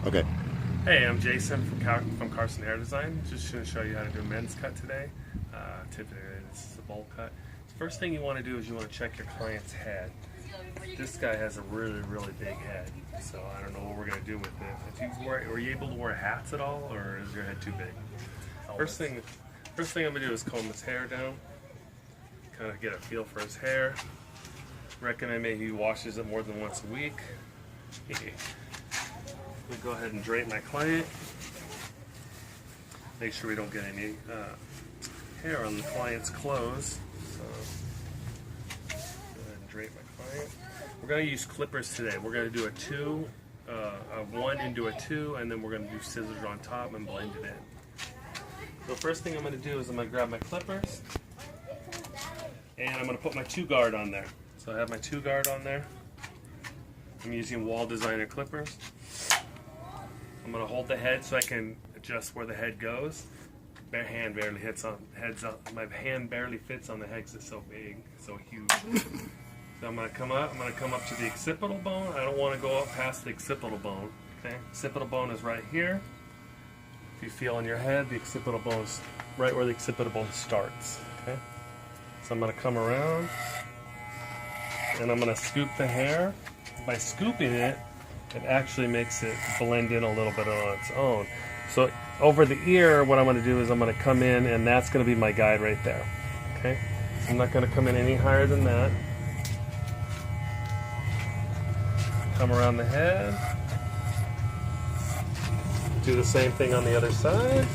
Okay. Hey, I'm Jason from Carson Hair Design. Just going to show you how to do a men's cut today. Typically, this is a bowl cut. The first thing you want to do is you want to check your client's head. This guy has a really, really big head, so I don't know what we're going to do with it. If you were you able to wear hats at all, or is your head too big? First thing I'm going to do is comb his hair down, kind of get a feel for his hair. Recommend maybe he washes it more than once a week. We'll go ahead and drape my client. Make sure we don't get any hair on the client's clothes. So, go ahead and drape my client. We're going to use clippers today. We're going to do a 1 into a 2, and then we're going to do scissors on top and blend it in. So first thing I'm going to do is I'm going to grab my clippers, and I'm going to put my 2 guard on there. So I have my 2 guard on there. I'm using Wall Designer clippers. I'm going to hold the head so I can adjust where the head goes. My hand barely hits on my hand barely fits on the head because it's so big, so huge. So I'm going to come up. I'm going to come up to the occipital bone. I don't want to go up past the occipital bone. Okay, occipital bone is right here. If you feel on your head, the occipital bone is right where the occipital bone starts. Okay, so I'm going to come around and I'm going to scoop the hair. By scooping it, it actually makes it blend in a little bit on its own. So over the ear, what I'm going to do is I'm going to come in, and that's going to be my guide right there. Okay, so I'm not going to come in any higher than that. Come around the head. Do the same thing on the other side.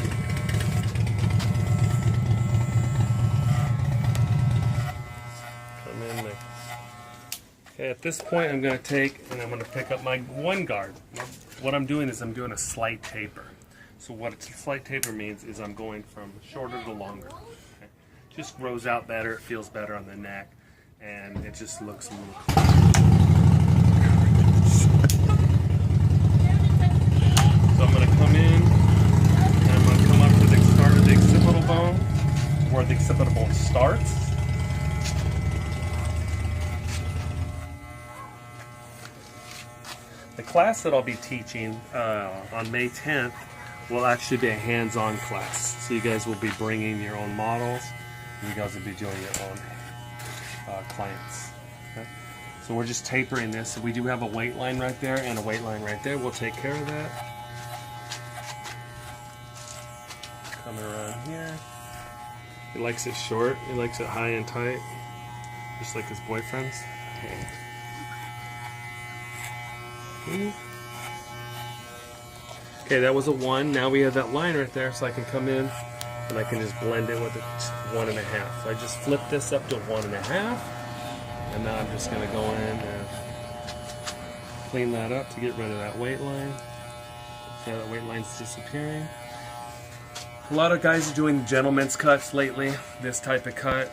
Come in there. Okay, at this point I'm going to take and I'm going to pick up my 1 guard. What I'm doing is I'm doing a slight taper. So what a slight taper means is I'm going from shorter to longer. Okay? Just grows out better, it feels better on the neck, and it just looks a little cool. So I'm going to come in and I'm going to come up to the start of the occipital bone, where the occipital bone starts. The class that I'll be teaching on May 10th will actually be a hands-on class. So you guys will be bringing your own models, and you guys will be doing your own clients. Okay? So we're just tapering this. So we do have a weight line right there and a weight line right there. We'll take care of that. Coming around here. He likes it short. He likes it high and tight, just like his boyfriend's. Okay. Okay, that was a 1. Now we have that line right there, so I can come in and I can just blend it with a 1.5. So I just flip this up to 1.5, and now I'm just going to go in and clean that up to get rid of that weight line. See how that weight line's disappearing. A lot of guys are doing gentlemen's cuts lately, this type of cut,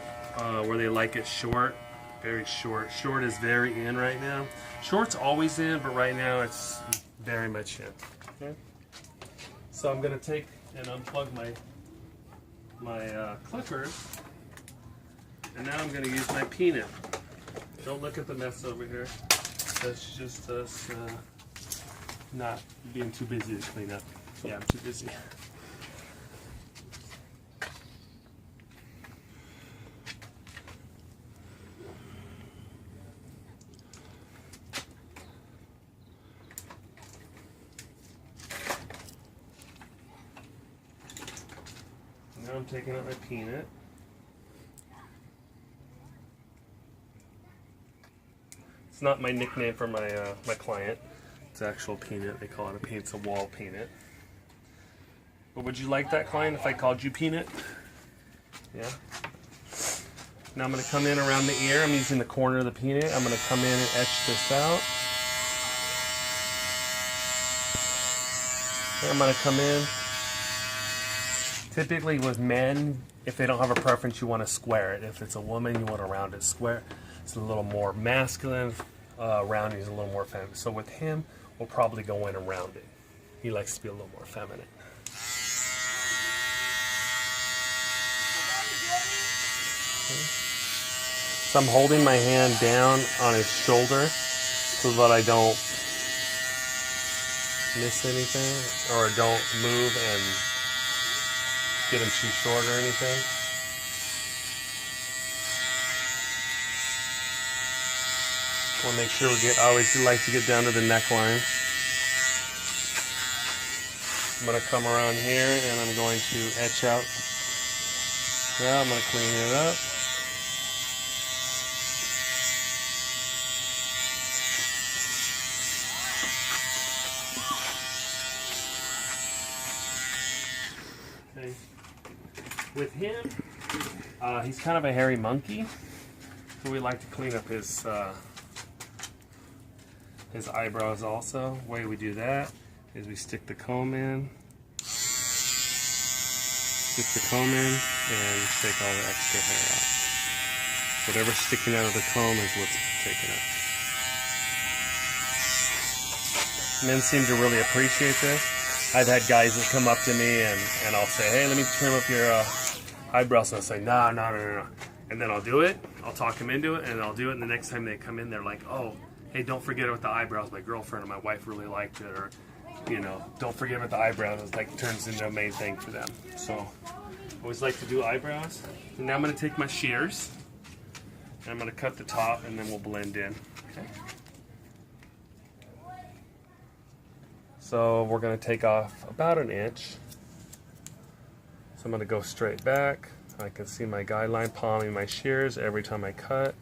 where they like it short. Very short. Short is very in right now. Short's always in, but right now it's very much in. Okay? So I'm going to take and unplug my clippers, and now I'm going to use my peanut. Don't look at the mess over here. That's just us not being too busy to clean up. Yeah, I'm too busy. Now I'm taking out my peanut. It's not my nickname for my my client. It's actual peanut. They call it a peanut. It's a wall peanut. But would you like that, client, if I called you peanut? Yeah. Now I'm going to come in around the ear. I'm using the corner of the peanut. I'm going to come in and etch this out. And I'm going to come in. Typically with men, if they don't have a preference, you want to square it. If it's a woman, you want to round it square. It's a little more masculine. Rounding is a little more feminine. So with him, we'll probably go in and round it. He likes to be a little more feminine. So I'm holding my hand down on his shoulder so that I don't miss anything or don't move and get them too short or anything. We'll make sure I always like to get down to the neckline. I'm going to come around here and I'm going to etch out. Yeah, I'm going to clean it up. Okay. With him, he's kind of a hairy monkey, so we like to clean up his eyebrows also. The way we do that is we stick the comb in, and take all the extra hair out. Whatever's sticking out of the comb is what's taken out. Men seem to really appreciate this. I've had guys that come up to me and I'll say, hey, let me trim up your eyebrows. And I'll say, no. And then I'll do it. I'll talk them into it, and I'll do it. And the next time they come in, they're like, oh, hey, don't forget about the eyebrows. My girlfriend or my wife really liked it. Or, you know, don't forget about the eyebrows. It's like turns into a main thing for them. So I always like to do eyebrows. And now I'm going to take my shears, and I'm going to cut the top, and then we'll blend in. Okay. So we're going to take off about an inch. So I'm going to go straight back. I can see my guideline, palming my shears every time I cut.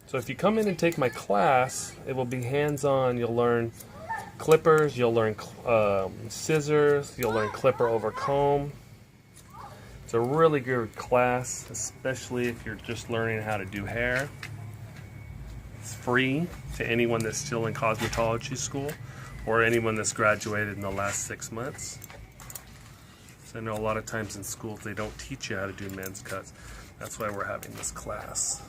So if you come in and take my class, it will be hands-on. You'll learn clippers, you'll learn scissors, you'll learn clipper over comb. It's a really good class, especially if you're just learning how to do hair. It's free to anyone that's still in cosmetology school or anyone that's graduated in the last 6 months. So I know a lot of times in schools they don't teach you how to do men's cuts. That's why we're having this class.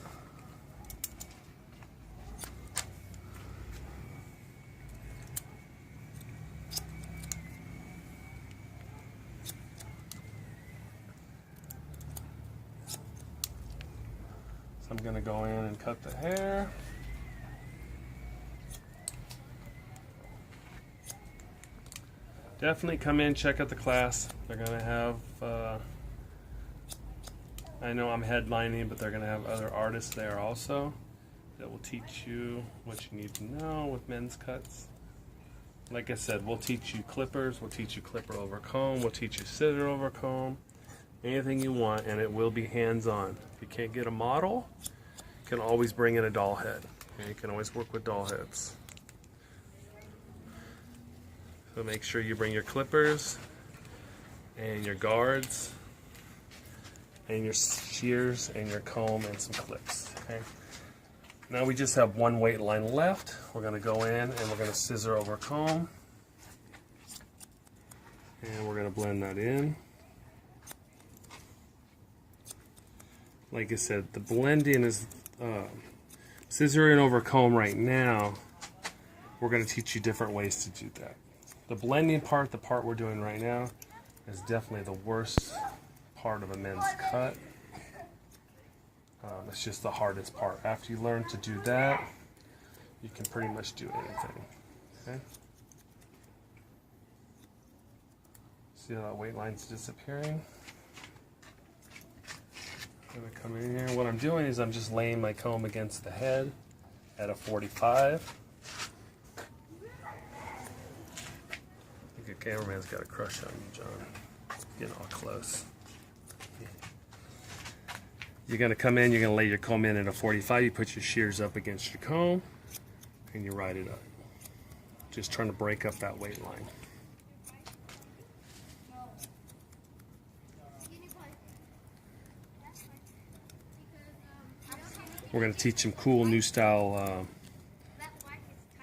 I'm going to go in and cut the hair. Definitely come in, check out the class. They're going to have, I know I'm headlining, but they're going to have other artists there also that will teach you what you need to know with men's cuts. Like I said, we'll teach you clippers, we'll teach you clipper over comb, we'll teach you scissor over comb. Anything you want, and it will be hands-on. If you can't get a model, you can always bring in a doll head. Okay? You can always work with doll heads. So make sure you bring your clippers and your guards and your shears and your comb and some clips. Okay? Now we just have one weight line left. We're going to go in and we're going to scissor over comb, and we're going to blend that in. Like I said, the blending is scissoring over comb right now. We're going to teach you different ways to do that. The blending part, the part we're doing right now, is definitely the worst part of a men's cut. It's just the hardest part. After you learn to do that, you can pretty much do anything. Okay? See how that weight line's disappearing? I'm going to come in here. What I'm doing is I'm just laying my comb against the head at a 45. I think your cameraman's got a crush on you, John. Getting all close. You're going to come in, you're going to lay your comb in at a 45. You put your shears up against your comb and you ride it up. Just trying to break up that weight line. We're going to teach some cool new style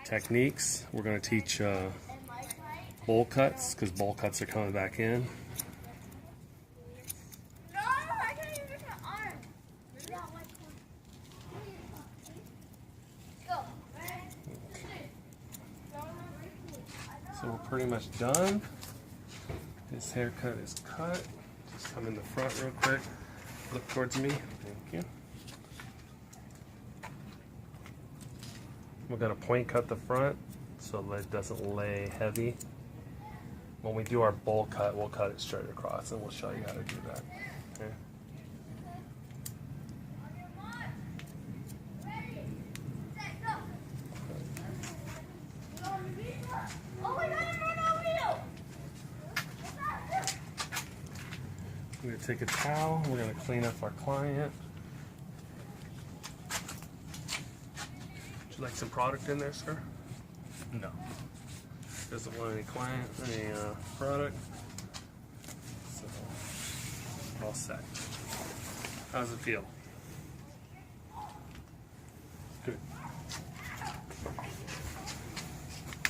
techniques. We're going to teach bowl cuts, because bowl cuts are coming back in. So we're pretty much done. This haircut is cut. Just come in the front real quick. Look towards me. Thank you. We're going to point cut the front so that it doesn't lay heavy. When we do our bowl cut, we'll cut it straight across, and we'll show you how to do that. Okay. We're going to take a towel, we're going to clean up our client. Would you like some product in there, sir? No. Doesn't want any product. So, all set. How's it feel?